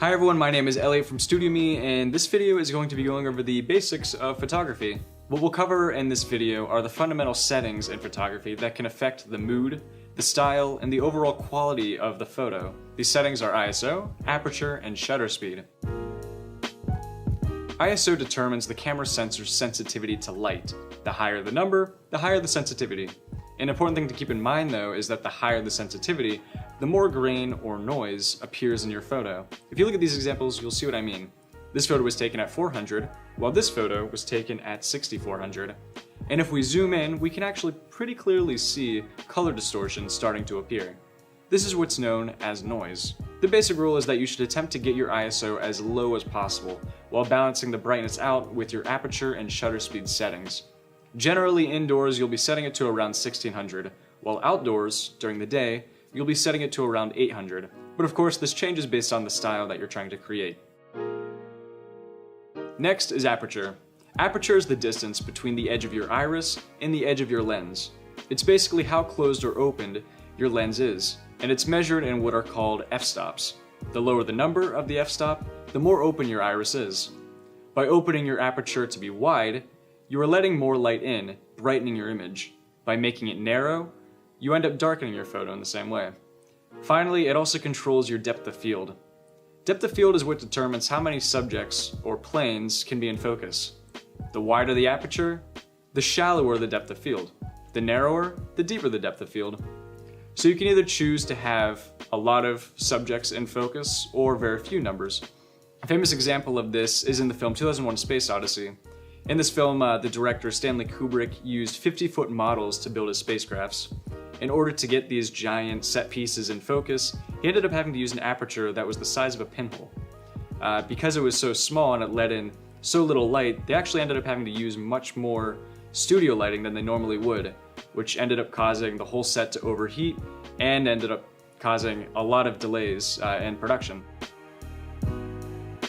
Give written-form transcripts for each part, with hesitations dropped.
Hi everyone, my name is Elliot from StudioME, and this video is going to be going over the basics of photography. What we'll cover in this video are the fundamental settings in photography that can affect the mood, the style, and the overall quality of the photo. These settings are ISO, aperture, and shutter speed. ISO determines the camera sensor's sensitivity to light. The higher the number, the higher the sensitivity. An important thing to keep in mind though is that the higher the sensitivity, the more grain or noise appears in your photo. If you look at these examples, you'll see what I mean. This photo was taken at 400, while this photo was taken at 6400. And if we zoom in, we can actually pretty clearly see color distortion starting to appear. This is what's known as noise. The basic rule is that you should attempt to get your ISO as low as possible, while balancing the brightness out with your aperture and shutter speed settings. Generally indoors, you'll be setting it to around 1600, while outdoors, during the day, you'll be setting it to around 800. But of course, this changes based on the style that you're trying to create. Next is aperture. Aperture is the distance between the edge of your iris and the edge of your lens. It's basically how closed or opened your lens is, and it's measured in what are called f-stops. The lower the number of the f-stop, the more open your iris is. By opening your aperture to be wide, you are letting more light in, brightening your image. By making it narrow, you end up darkening your photo in the same way. Finally, it also controls your depth of field. Depth of field is what determines how many subjects or planes can be in focus. The wider the aperture, the shallower the depth of field. The narrower, the deeper the depth of field. So you can either choose to have a lot of subjects in focus or very few numbers. A famous example of this is in the film 2001: A Space Odyssey. In this film, the director Stanley Kubrick used 50-foot models to build his spacecrafts. In order to get these giant set pieces in focus, he ended up having to use an aperture that was the size of a pinhole. Because it was so small and it let in so little light, they actually ended up having to use much more studio lighting than they normally would, which ended up causing the whole set to overheat and ended up causing a lot of delays in production.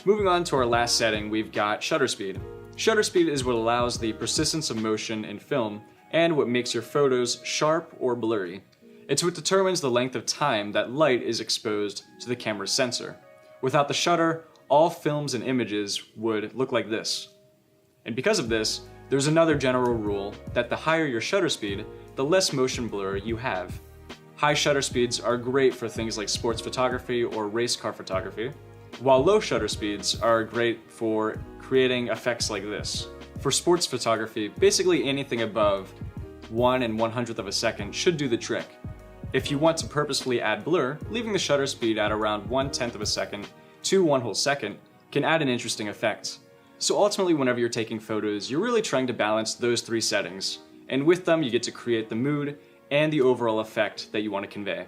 Moving on to our last setting, we've got shutter speed. Shutter speed is what allows the persistence of motion in film and what makes your photos sharp or blurry. It's what determines the length of time that light is exposed to the camera's sensor. Without the shutter, all films and images would look like this. And because of this, there's another general rule that the higher your shutter speed, the less motion blur you have. High shutter speeds are great for things like sports photography or race car photography, while low shutter speeds are great for creating effects like this. For sports photography, basically anything above 1/100th of a second should do the trick. If you want to purposefully add blur, leaving the shutter speed at around 1/10 of a second to 1 whole second can add an interesting effect. So ultimately, whenever you're taking photos, you're really trying to balance those three settings, and with them you get to create the mood and the overall effect that you want to convey.